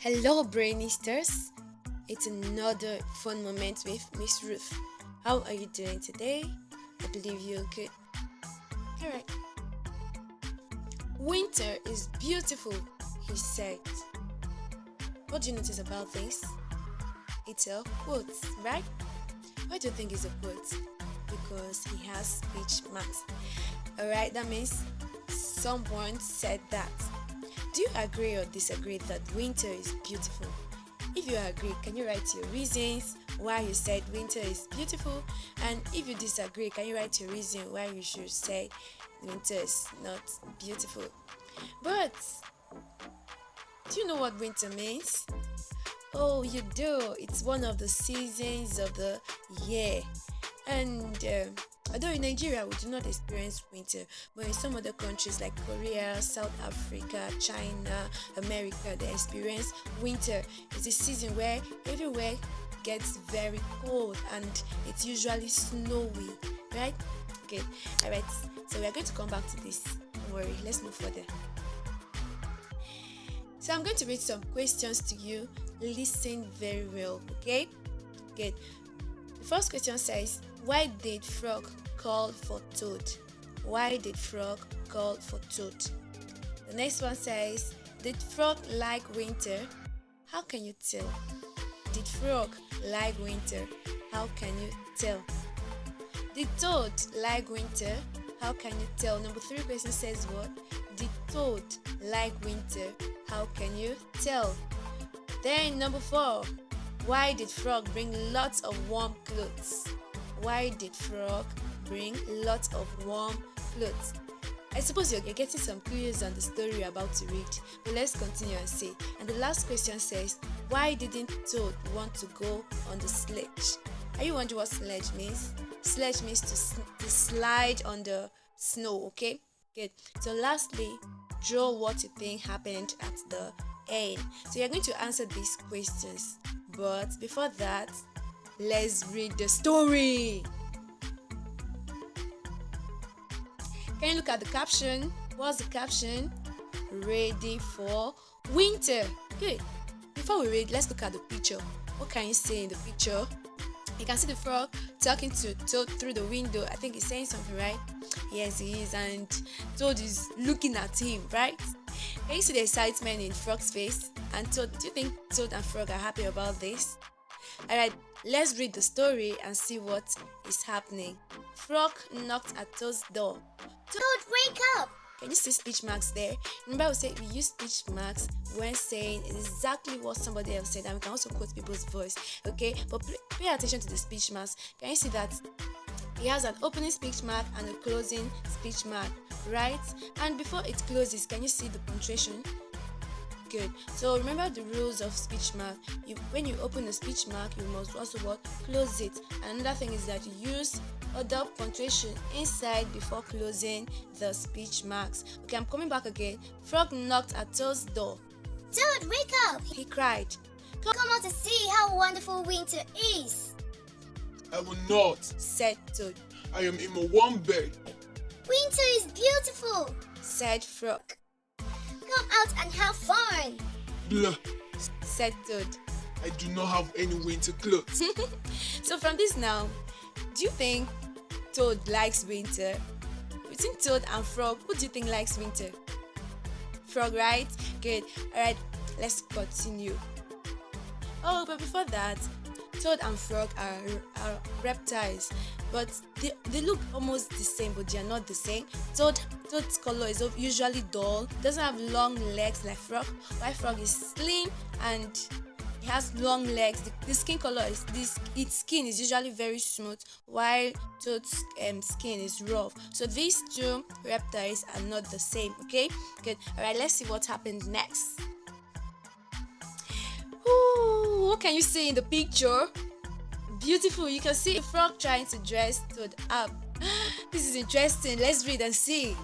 Hello, Brainisters. It's another fun moment with Miss Ruth. How are you doing today? I believe you're good. Alright. Winter is beautiful, he said. What do you notice about this? It's a quote, right? Why do you think it's a quote? Because he has speech marks. Alright, that means someone said that. Do you agree or disagree that winter is beautiful? If you agree, can you write your reasons why you said winter is beautiful? And if you disagree, can you write your reason why you should say winter is not beautiful? But do you know what winter means? Oh, you do. It's one of the seasons of the year. And although in Nigeria we do not experience winter, but in some other countries like Korea, South Africa, China, America, they experience winter. It's a season where everywhere gets very cold and it's usually snowy, right? Okay, alright. So we are going to come back to this. Don't worry, let's move further. So I'm going to read some questions to you. Listen very well, okay? Good. The first question says, why did frog call for toad? Why did frog call for toad? The next one says, did frog like winter? How can you tell? Did frog like winter? How can you tell? Did toad like winter? How can you tell? Number 3 question says what? Did toad like winter? How can you tell? Then number 4, why did frog bring lots of warm clothes? Why did frog bring lots of warm clothes? I suppose you're getting some clues on the story you're about to read, but let's continue and see. And the last question says, why didn't Toad want to go on the sledge? Are you wondering what sledge means? Sledge means to slide on the snow, okay? Good. So lastly, draw what you think happened at the end. So you're going to answer these questions. But before that, let's read the story. Can you look at the caption? What's the caption? Ready for winter. Good. Before we read, let's look at the picture. What can you see in the picture? You can see the frog talking to Toad through the window. I think he's saying something, right? Yes, he is. And Toad is looking at him, right? Can you see the excitement in Frog's face? And Toad, do you think Toad and Frog are happy about this? Alright, let's read the story and see what is happening. Frog knocked at Toad's door. Toad, wake up! Can you see speech marks there? Remember we said we use speech marks when saying exactly what somebody else said, and we can also quote people's voice, okay? But pay attention to the speech marks. Can you see that he has an opening speech mark and a closing speech mark, right? And before it closes, can you see the punctuation? Good. So remember the rules of speech mark. When you open a speech mark, you must also close it. And another thing is that you use other punctuation inside before closing the speech marks. Okay, I'm coming back again. Frog knocked at Toad's door. Toad, wake up! He cried. Come out to see how wonderful winter is. I will not, Said Toad. I am in my warm bed. Winter is beautiful. Said Frog. Come out and have fun. Blah, Said Toad. I do not have any winter clothes. So from this now, do you think Toad likes winter? Between Toad and Frog, who do you think likes winter? Frog, right? Good. Alright, let's continue. Oh, but before that, Toad and Frog are reptiles, but they look almost the same, but they are not the same. Toad's color is usually dull, doesn't have long legs like Frog, while Frog is slim and he has long legs. The skin color is its skin is usually very smooth, while Toad's skin is rough. So these two reptiles are not the same, okay? Good. Alright, let's see what happens next. Ooh, what can you see in the picture? Beautiful. You can see a frog trying to dress Toad up. This is interesting. Let's read and see.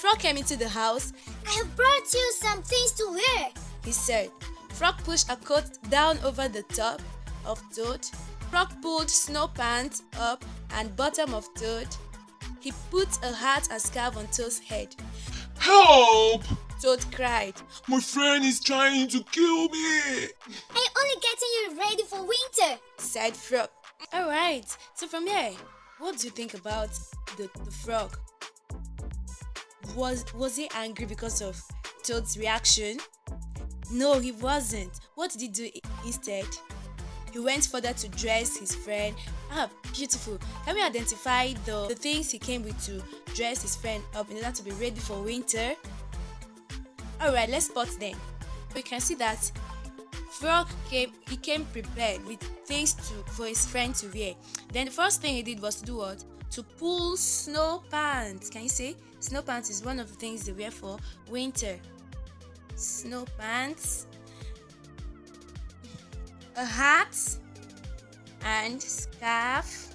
Frog came into the house. I have brought you some things to wear. He said. Frog pushed a coat down over the top of Toad. Frog pulled snow pants up and bottom of Toad. He put a hat and scarf on Toad's head. Help! Toad cried. My friend is trying to kill me. I'm only getting you ready for winter. Said Frog. Alright, so from here, what do you think about the frog? Was he angry because of Toad's reaction? No, he wasn't. What did he do instead? He went further to dress his friend. Beautiful. Can we identify the things he came with to dress his friend up in order to be ready for winter? Alright, let's spot them. We can see that Frog came prepared with things for his friend to wear. Then the first thing he did was to do what? To pull snow pants. Can you see? Snow pants is one of the things they wear for winter. Snow pants, a hat, and scarf.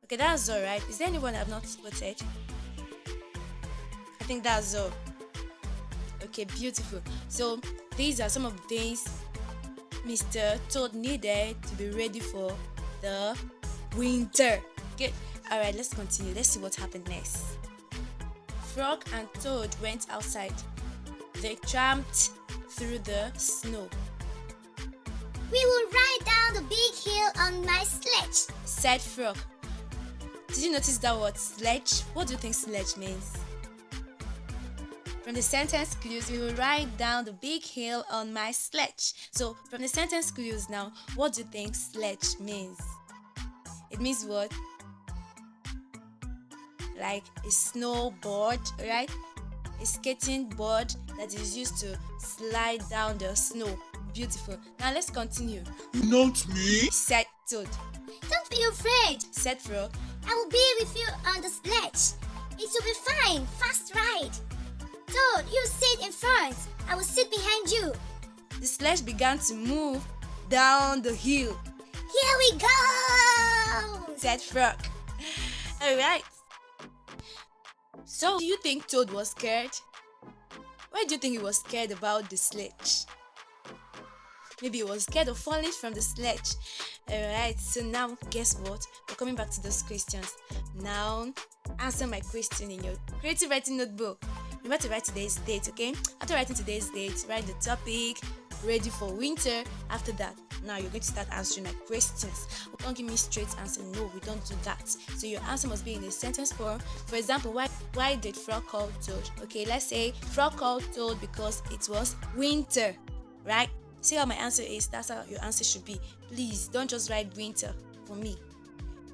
Okay, that's all right. Is there anyone I've not spotted? I think that's all. Okay, beautiful. So these are some of the things Mr. Toad needed to be ready for the winter. Okay, all right, let's continue. Let's see what happened next. Frog and Toad went outside. They tramped through the snow. We will ride down the big hill on my sledge, said Frog. Did you notice that word sledge? What do you think sledge means? From the sentence clues, we will ride down the big hill on my sledge. So from the sentence clues now, what do you think sledge means? It means what? Like a snowboard, right? A skating board that is used to slide down the snow. Beautiful. Now let's continue. Not me, said Toad. Don't be afraid, said Frog. I will be with you on the sledge. It will be fine, fast ride. Toad, you sit in front. I will sit behind you. The sledge began to move down the hill. Here we go, said Frog. Alright. So, do you think Toad was scared? Why do you think he was scared about the sledge? Maybe he was scared of falling from the sledge. Alright, so now guess what? We're coming back to those questions. Now, answer my question in your creative writing notebook. Remember to write today's date, okay? After writing today's date, write the topic, ready for winter. After that, now you're going to start answering my questions. Don't give me straight answer. No, we don't do that. So your answer must be in a sentence form. For example, why did Frog call Toad? Okay, let's say Frog called Toad because it was winter, right? See how my answer is? That's how your answer should be. Please don't just write winter for me.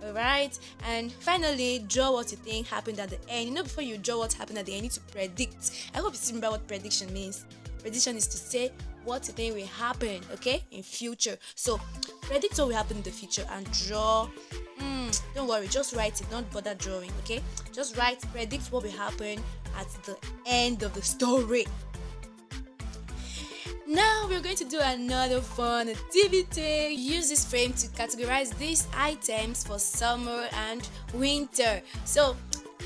Alright, and finally, draw what you think happened at the end. Before you draw what happened at the end, you need to predict. I hope you still remember what prediction means. Prediction is to say what you think will happen, okay, in future. So predict what will happen in the future and draw. Don't worry, just write it, don't bother drawing, okay? Just write, predict what will happen at the end of the story. Now we're going to do another fun activity. Use this frame to categorize these items for summer and winter. So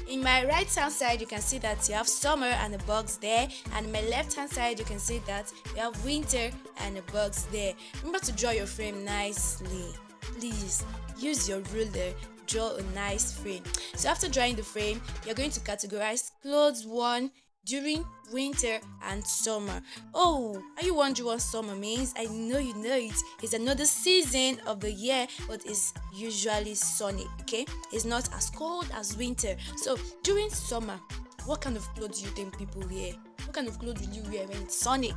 in my right hand side, you can see that you have summer and a box there, and in my left hand side, you can see that you have winter and a box there. Remember to draw your frame nicely. Please use your ruler, draw a nice frame. So after drawing the frame, you're going to categorize clothes worn during winter and summer. Oh, are you wondering what summer means? I know you know it. It's another season of the year, but it's usually sunny, okay? It's not as cold as winter. So during summer, what kind of clothes do you think people wear? What kind of clothes will you wear when it's sunny?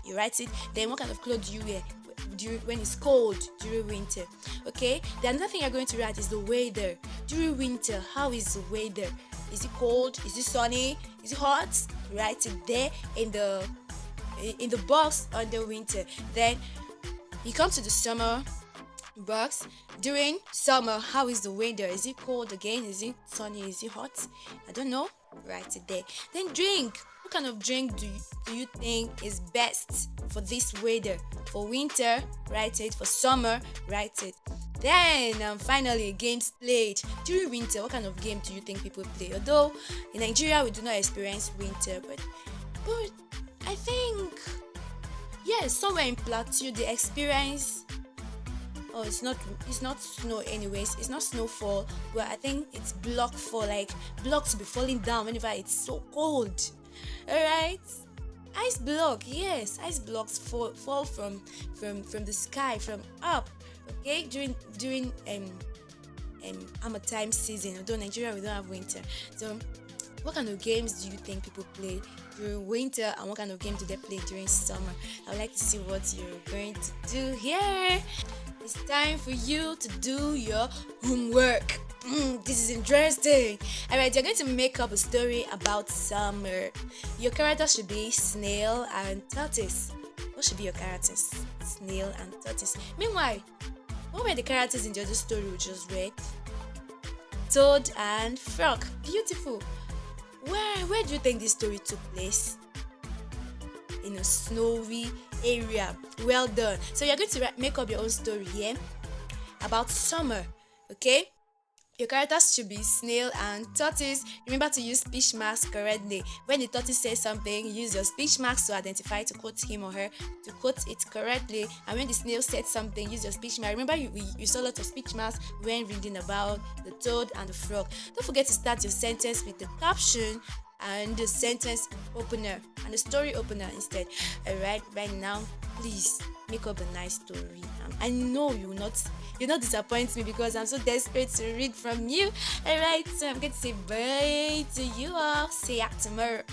You write it. Then what kind of clothes do you wear when it's cold during winter? Okay, the another thing you're going to write is the weather. During winter, how is the weather? Is it cold? Is it sunny? Is it hot? Write it there in the box under winter. Then you come to the summer box. During summer, how is the weather? Is it cold again? Is it sunny? Is it hot? I don't know. Write it there. Then drink. What kind of drink do you think is best for this weather? For winter, write it. For summer, write it. Then finally, games played during winter. What kind of game do you think people play? Although in Nigeria we do not experience winter, but I think yes, somewhere in Plateau they experience Oh, it's not snow anyways. It's not snowfall. Well, I think it's block fall, like blocks to be falling down whenever it's so cold. Alright? Ice block, yes, ice blocks fall from the sky, from up. Okay, during time season. Although Nigeria we don't have winter. So what kind of games do you think people play during winter, and what kind of games do they play during summer? I would like to see what you're going to do here. It's time for you to do your homework. This is interesting. Alright, you're going to make up a story about summer. Your character should be snail and tortoise. What should be your characters? Snail and tortoise. Meanwhile, what were the characters in the other story we just read? Toad and frog. Beautiful. Where do you think this story took place? In a snowy area. Well done. So you're going to make up your own story here about summer. Okay? Your characters should be snail and tortoise. Remember to use speech marks correctly. When the tortoise says something, use your speech marks to identify, to quote him or her, to quote it correctly. And when the snail said something, use your speech mark. Remember you saw a lot of speech marks when reading about the toad and the frog. Don't forget to start your sentence with the caption and the sentence opener and the story opener instead. Alright, right now, please make up a nice story. I know you'll not disappoint me because I'm so desperate to read from you. Alright, so I'm going to say bye to you all. See ya tomorrow.